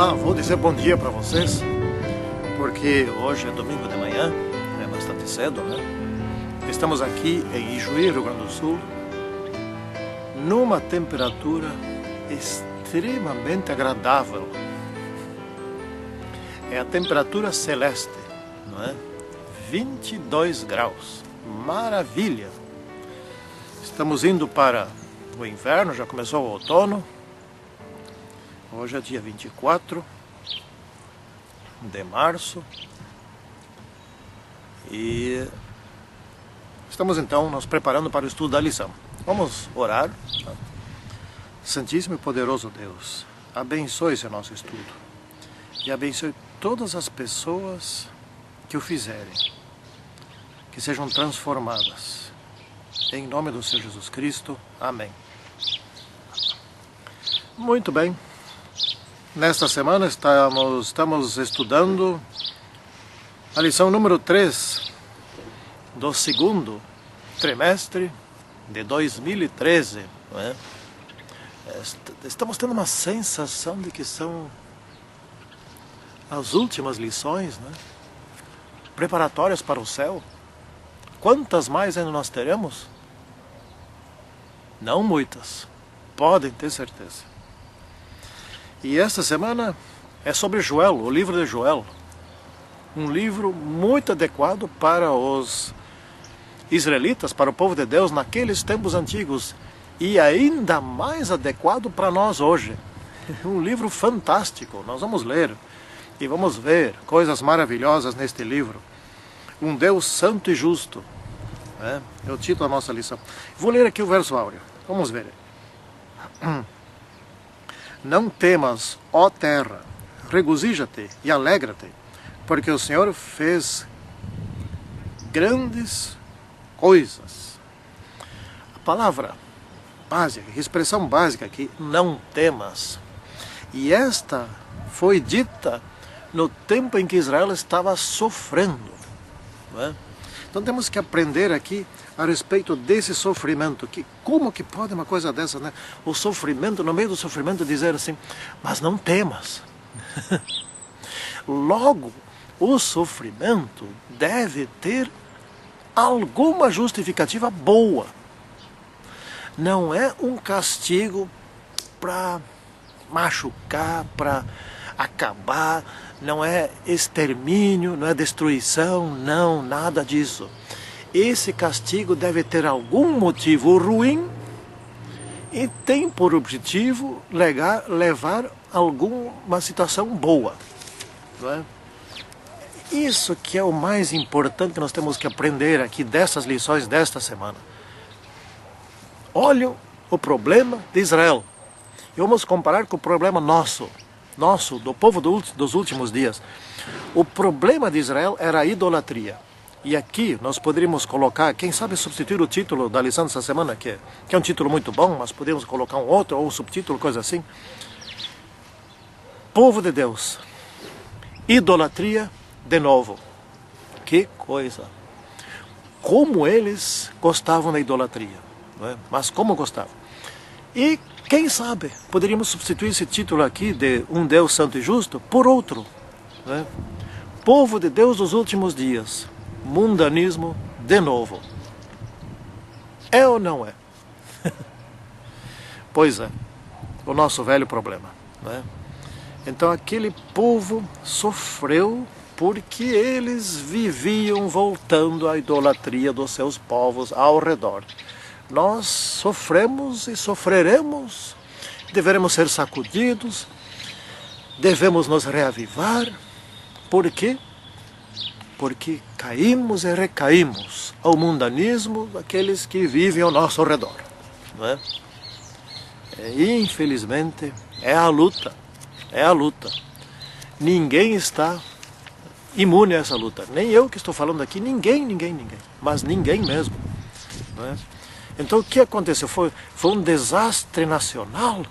Olá, vou dizer bom dia para vocês, porque hoje é domingo de manhã, é bastante cedo, né? Estamos aqui em Ijuí, Rio Grande do Sul, numa temperatura extremamente agradável. É a temperatura celeste, não é? 22 graus, maravilha! Estamos indo para o inverno, já começou o outono. Hoje é dia 24 de março e estamos então nos preparando para o estudo da lição. Vamos orar. Santíssimo e poderoso Deus, abençoe esse nosso estudo e abençoe todas as pessoas que o fizerem, que sejam transformadas. Em nome do Senhor Jesus Cristo. Amém. Muito bem. Nesta semana estamos estudando a lição número 3 do segundo trimestre de 2013. Não é? Estamos tendo uma sensação de que são as últimas lições, né? Preparatórias para o céu. Quantas mais ainda nós teremos? Não muitas, podem ter certeza. E esta semana é sobre Joel, o livro de Joel. Um livro muito adequado para os israelitas, para o povo de Deus naqueles tempos antigos. E ainda mais adequado para nós hoje. Um livro fantástico, nós vamos ler e vamos ver coisas maravilhosas neste livro. Um Deus santo e justo. É o título da nossa lição. Vou ler aqui o verso áureo. Vamos ver. Não temas, ó terra, regozija-te e alegra-te, porque o Senhor fez grandes coisas. A palavra básica, a expressão básica aqui, não temas. E esta foi dita no tempo em que Israel estava sofrendo. Não é? Então temos que aprender aqui a respeito desse sofrimento, que como que pode uma coisa dessa, né? O sofrimento, no meio do sofrimento dizer assim, mas não temas. Logo, o sofrimento deve ter alguma justificativa boa. Não é um castigo para machucar, para acabar, não é extermínio, não é destruição, não, nada disso. Esse castigo deve ter algum motivo ruim e tem por objetivo levar a alguma situação boa. Não é? Isso que é o mais importante que nós temos que aprender aqui dessas lições desta semana. Olha o problema de Israel e vamos comparar com o problema nosso, do povo dos últimos dias. O problema de Israel era a idolatria. E aqui nós poderíamos colocar, quem sabe substituir o título da lição dessa semana, que é um título muito bom, mas podemos colocar um outro ou um subtítulo, coisa assim. Povo de Deus, idolatria de novo. Que coisa! Como eles gostavam da idolatria, não é? Mas como gostavam. E quem sabe poderíamos substituir esse título aqui de um Deus santo e justo por outro, não é? Povo de Deus dos últimos dias. Mundanismo de novo. É ou não é? Pois é, o nosso velho problema, não é? Então aquele povo sofreu porque eles viviam voltando à idolatria dos seus povos ao redor. Nós sofremos e sofreremos, deveremos ser sacudidos, devemos nos reavivar. Por quê? Porque caímos e recaímos ao mundanismo daqueles que vivem ao nosso redor. Não é? Infelizmente, é a luta. Ninguém está imune a essa luta. Nem eu que estou falando aqui, ninguém. Mas ninguém mesmo. Não é? Então o que aconteceu? Foi um desastre nacional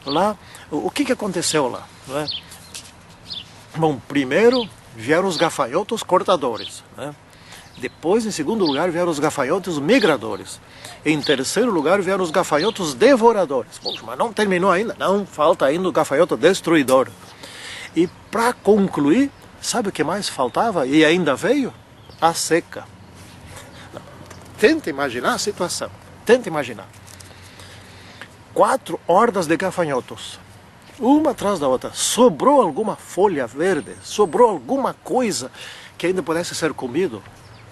lá. O que aconteceu lá? Não é? Bom, primeiro vieram os gafanhotos cortadores, né? Depois, em segundo lugar, vieram os gafanhotos migradores. Em terceiro lugar, vieram os gafanhotos devoradores. Poxa, mas não terminou ainda? Não, falta ainda o gafanhoto destruidor. E para concluir, sabe o que mais faltava e ainda veio? A seca. Tenta imaginar a situação. Tenta imaginar. 4 hordas de gafanhotos, uma atrás da outra. Sobrou alguma folha verde? Sobrou alguma coisa que ainda pudesse ser comido?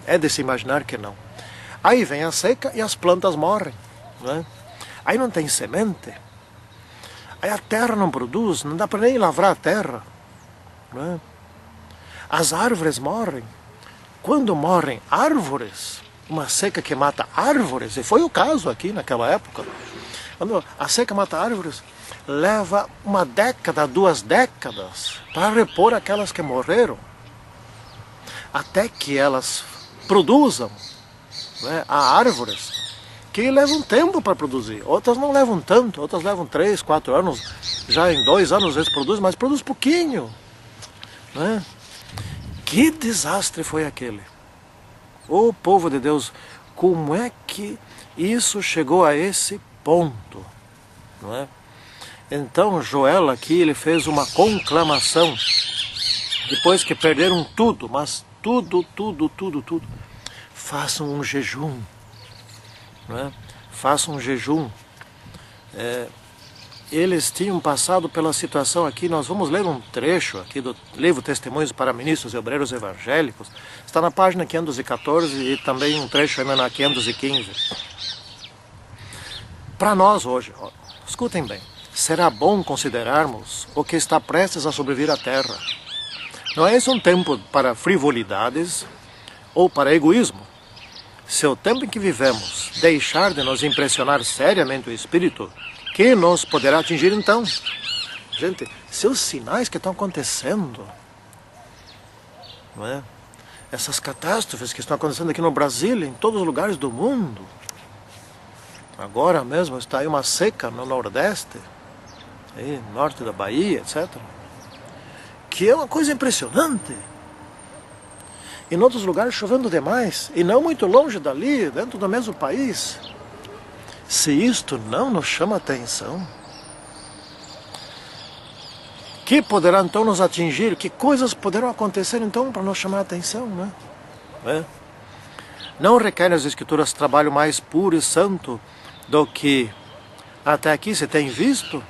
É de se imaginar que não. Aí vem a seca e as plantas morrem, né? Aí não tem semente. Aí a terra não produz, não dá para nem lavrar a terra, né? As árvores morrem. Quando morrem árvores, uma seca que mata árvores, e foi o caso aqui naquela época, quando a seca mata árvores, leva 1 década, 2 décadas para repor aquelas que morreram, até que elas produzam, né, há árvores que levam tempo para produzir, outras não levam tanto, outras levam 3, 4 anos, já em 2 anos eles produzem, mas produz pouquinho, né? Que desastre foi aquele? Ô povo de Deus, como é que isso chegou a esse ponto, não é? Então Joel aqui, ele fez uma conclamação, depois que perderam tudo, mas tudo, façam um jejum, não é? Façam um jejum. Eles tinham passado pela situação aqui, nós vamos ler um trecho aqui do livro Testemunhos para Ministros e Obreiros Evangélicos, está na página 514 e também um trecho ainda na 515. Para nós hoje, ó, escutem bem, será bom considerarmos o que está prestes a sobrevir à Terra. Não é esse um tempo para frivolidades ou para egoísmo. Se o tempo em que vivemos deixar de nos impressionar seriamente o Espírito, que nos poderá atingir então? Gente, se os sinais que estão acontecendo, não é? Essas catástrofes que estão acontecendo aqui no Brasil, em todos os lugares do mundo, agora mesmo está aí uma seca no Nordeste, aí, norte da Bahia, etc., que é uma coisa impressionante. Em outros lugares chovendo demais, e não muito longe dali, dentro do mesmo país. Se isto não nos chama atenção, que poderá então nos atingir? Que coisas poderão acontecer então para nos chamar a atenção, né? Não requer nas Escrituras trabalho mais puro e santo do que até aqui se tem visto?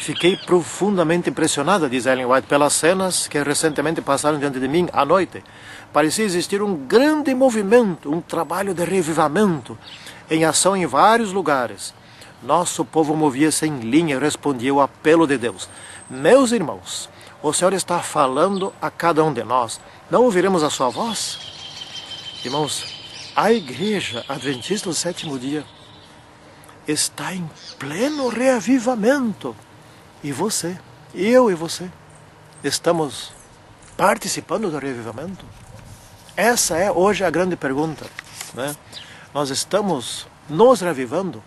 Fiquei profundamente impressionada, diz Ellen White, pelas cenas que recentemente passaram diante de mim à noite. Parecia existir um grande movimento, um trabalho de revivamento em ação em vários lugares. Nosso povo movia-se em linha e respondia ao apelo de Deus. Meus irmãos, o Senhor está falando a cada um de nós. Não ouviremos a sua voz? Irmãos, a Igreja Adventista do Sétimo Dia está em pleno reavivamento. E você, eu e você, estamos participando do reavivamento? Essa é hoje a grande pergunta, né? Nós estamos nos reavivando,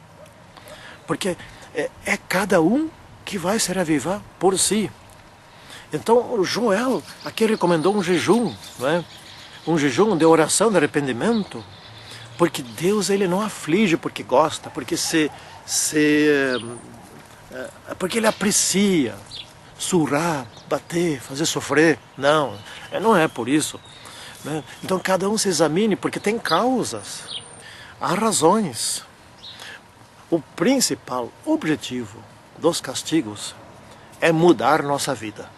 porque é cada um que vai se reavivar por si. Então Joel aqui recomendou um jejum, né? Um jejum de oração, de arrependimento, porque Deus ele não aflige porque gosta, porque porque ele aprecia surrar, bater, fazer sofrer. Não é por isso, né? Então cada um se examine, porque tem causas, há razões. O principal objetivo dos castigos é mudar nossa vida.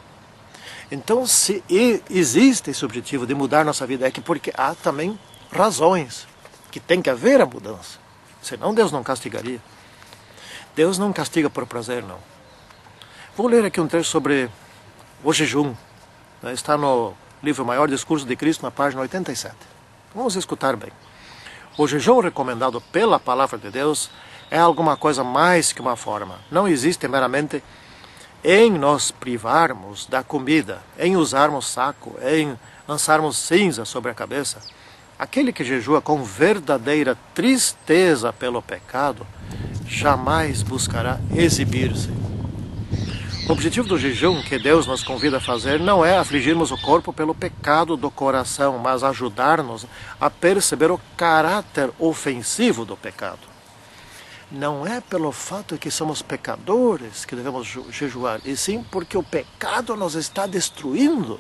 Então, se existe esse objetivo de mudar nossa vida, é que porque há também razões que tem que haver a mudança. Senão Deus não castigaria. Deus não castiga por prazer, não. Vou ler aqui um trecho sobre o jejum. Está no livro Maior Discurso de Cristo, na página 87. Vamos escutar bem. O jejum recomendado pela palavra de Deus é alguma coisa mais que uma forma. Não existe meramente em nos privarmos da comida, em usarmos saco, em lançarmos cinza sobre a cabeça. Aquele que jejua com verdadeira tristeza pelo pecado, jamais buscará exibir-se. O objetivo do jejum que Deus nos convida a fazer não é afligirmos o corpo pelo pecado do coração, mas ajudar-nos a perceber o caráter ofensivo do pecado. não é pelo fato de que somos pecadores que devemos jejuar, e sim porque o pecado nos está destruindo.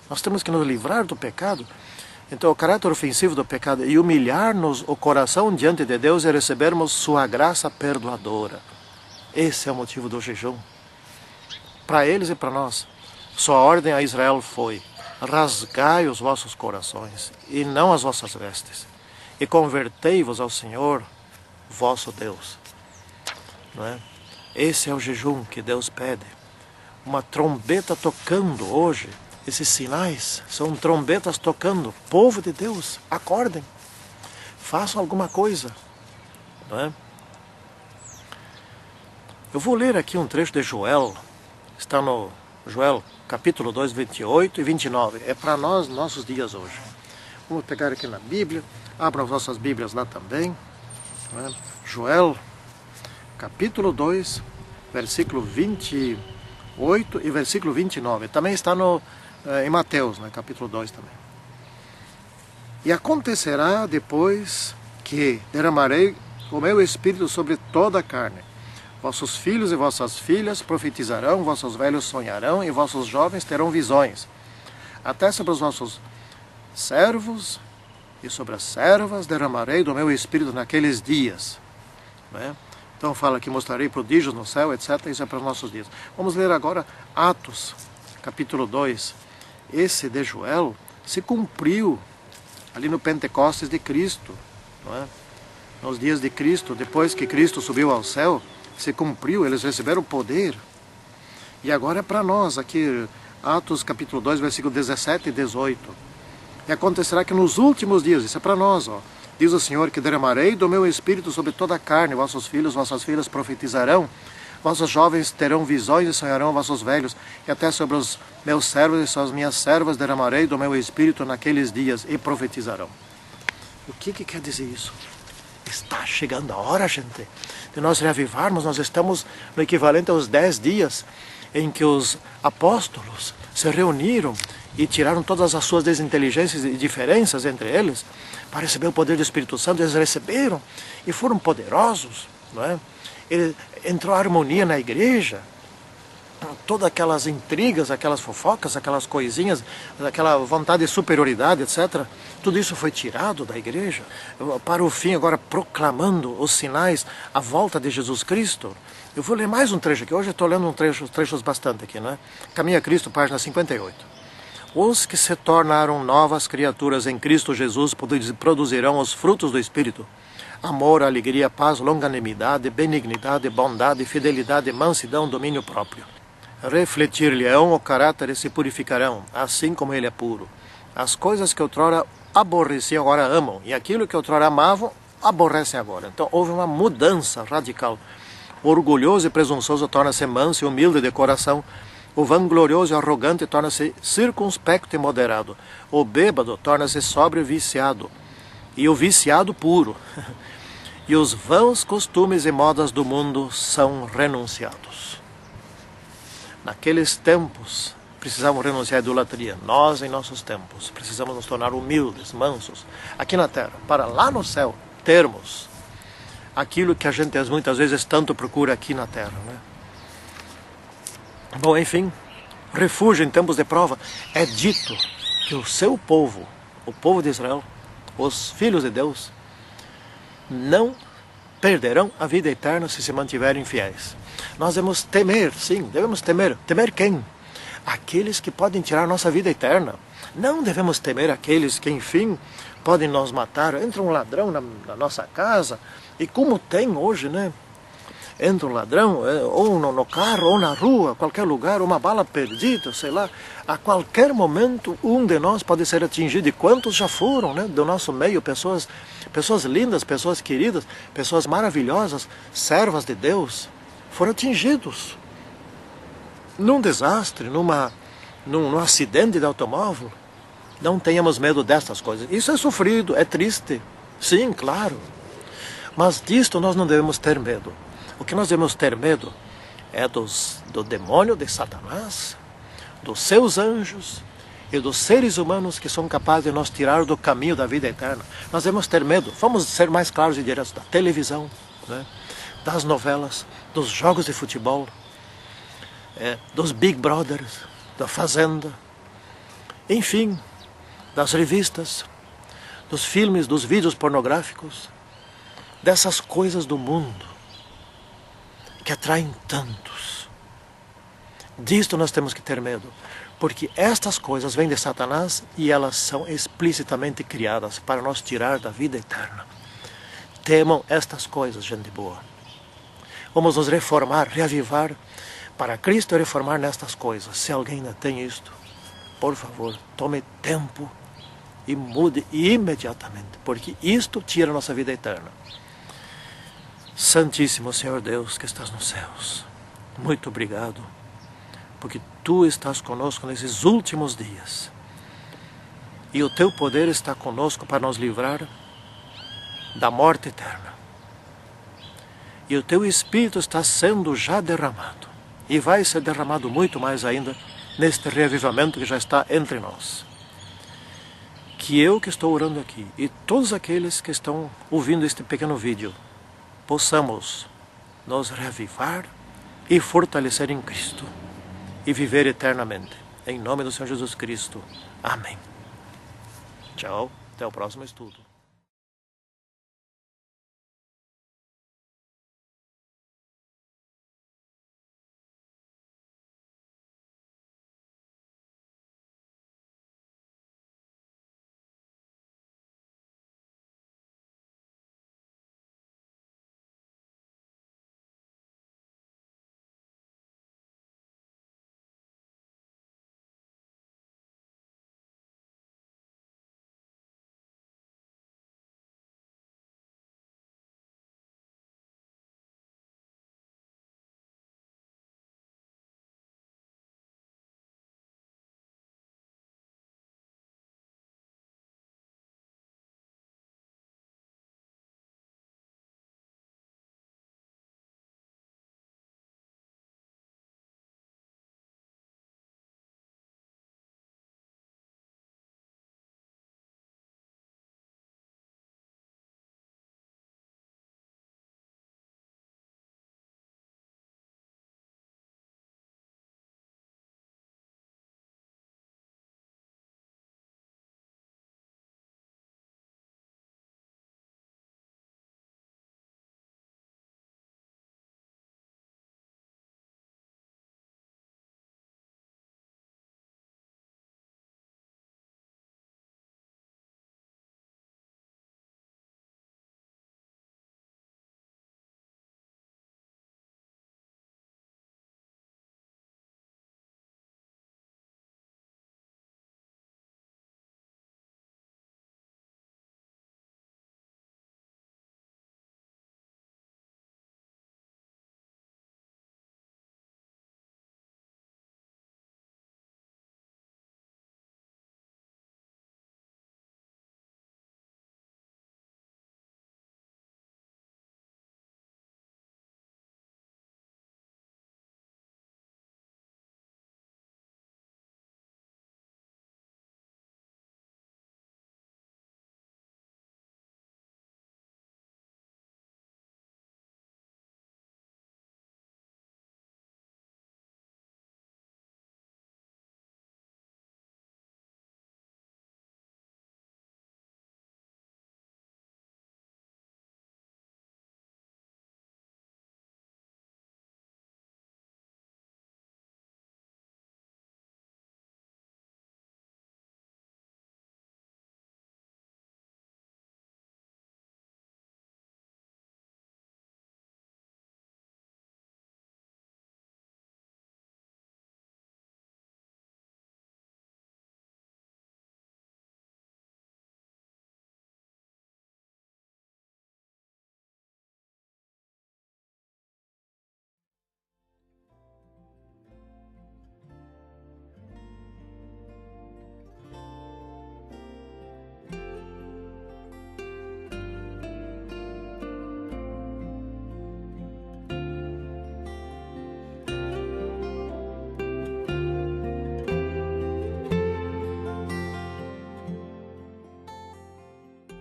Nós temos que nos livrar do pecado. Então o caráter ofensivo do pecado e humilhar-nos o coração diante de Deus e recebermos sua graça perdoadora. Esse é o motivo do jejum. Para eles e para nós. Sua ordem a Israel foi: rasgai os vossos corações e não as vossas vestes, e convertei-vos ao Senhor, vosso Deus. Não é? Esse é o jejum que Deus pede. Uma trombeta tocando hoje. Esses sinais são trombetas tocando. Povo de Deus, acordem. Façam alguma coisa. Não é? Eu vou ler aqui um trecho de Joel. Está no Joel, capítulo 2, 28 e 29. É para nós, nossos dias hoje. Vamos pegar aqui na Bíblia. Abram as vossas Bíblias lá também. Não é? Joel, capítulo 2, versículo 28 e versículo 29. Também está em Mateus, né, capítulo 2 também. E acontecerá depois que derramarei o meu Espírito sobre toda a carne. Vossos filhos e vossas filhas profetizarão, vossos velhos sonharão e vossos jovens terão visões. Até sobre os vossos servos e sobre as servas derramarei do meu Espírito naqueles dias. Né? Então fala que mostrarei prodígios no céu, etc. Isso é para os nossos dias. Vamos ler agora Atos, capítulo 2. Esse de Joel se cumpriu ali no Pentecostes de Cristo. Não é? Nos dias de Cristo, depois que Cristo subiu ao céu, se cumpriu, eles receberam poder. E agora é para nós, aqui Atos capítulo 2, versículo 17 e 18. E acontecerá que nos últimos dias, isso é para nós, ó, diz o Senhor, que derramarei do meu Espírito sobre toda a carne, vossos filhos, vossas filhas profetizarão, vossos jovens terão visões e sonharão, vossos velhos, e até sobre os meus servos e sobre as minhas servas derramarei do meu Espírito naqueles dias e profetizarão. O que quer dizer isso? Está chegando a hora, gente, de nós reavivarmos. Nós estamos no equivalente aos 10 dias em que os apóstolos se reuniram e tiraram todas as suas desinteligências e diferenças entre eles para receber o poder do Espírito Santo. Eles receberam e foram poderosos, não é? Entrou a harmonia na igreja, todas aquelas intrigas, aquelas fofocas, aquelas coisinhas, aquela vontade de superioridade, etc. Tudo isso foi tirado da igreja, para o fim agora proclamando os sinais, a volta de Jesus Cristo. Eu vou ler mais um trecho aqui, hoje eu estou lendo trechos bastante aqui, não é? Caminho a Cristo, página 58. Os que se tornaram novas criaturas em Cristo Jesus produzirão os frutos do Espírito: amor, alegria, paz, longanimidade, benignidade, bondade, fidelidade, mansidão, domínio próprio. Refletir-lhe-ão o caráter e se purificarão, assim como ele é puro. As coisas que outrora aborreciam agora amam, e aquilo que outrora amavam aborrecem agora. Então houve uma mudança radical. O orgulhoso e presunçoso torna-se manso e humilde de coração. O vanglorioso e arrogante torna-se circunspecto e moderado. O bêbado torna-se sóbrio e viciado. E o viciado puro. E os vãos costumes e modas do mundo são renunciados. Naqueles tempos, precisamos renunciar à idolatria. Nós, em nossos tempos, precisamos nos tornar humildes, mansos, aqui na terra, para lá no céu termos aquilo que a gente muitas vezes tanto procura aqui na terra, né? Bom, enfim, refúgio em tempos de prova. É dito que o seu povo, o povo de Israel, os filhos de Deus, não perderão a vida eterna se se mantiverem fiéis. Nós devemos temer, sim, devemos temer. Temer quem? Aqueles que podem tirar nossa vida eterna. Não devemos temer aqueles que, enfim, podem nos matar. Entra um ladrão na nossa casa, e como tem hoje, né? Entra um ladrão, ou no carro, ou na rua, qualquer lugar, uma bala perdida, sei lá. A qualquer momento, um de nós pode ser atingido. E quantos já foram, né? Do nosso meio, pessoas lindas, pessoas queridas, pessoas maravilhosas, servas de Deus, foram atingidos num desastre, num acidente de automóvel. Não tenhamos medo destas coisas. Isso é sofrido, é triste. Sim, claro. Mas disto nós não devemos ter medo. O que nós devemos ter medo é do demônio de Satanás, dos seus anjos e dos seres humanos que são capazes de nos tirar do caminho da vida eterna. Nós devemos ter medo. Vamos ser mais claros e diretos: da televisão, né? Das novelas, dos jogos de futebol, dos Big Brothers, da Fazenda, enfim, das revistas, dos filmes, dos vídeos pornográficos, dessas coisas do mundo que atraem tantos. Disto nós temos que ter medo, porque estas coisas vêm de Satanás e elas são explicitamente criadas para nos tirar da vida eterna. Temam estas coisas, gente boa. Vamos nos reformar, reavivar para Cristo e reformar nestas coisas. Se alguém ainda tem isto, por favor, tome tempo e mude imediatamente, porque isto tira a nossa vida eterna. Santíssimo Senhor Deus que estás nos céus, muito obrigado, porque Tu estás conosco nesses últimos dias. E o Teu poder está conosco para nos livrar da morte eterna. E o Teu Espírito está sendo já derramado. E vai ser derramado muito mais ainda neste reavivamento que já está entre nós. Que eu que estou orando aqui e todos aqueles que estão ouvindo este pequeno vídeo possamos nos reavivar e fortalecer em Cristo e viver eternamente. Em nome do Senhor Jesus Cristo. Amém. Tchau. Até o próximo estudo.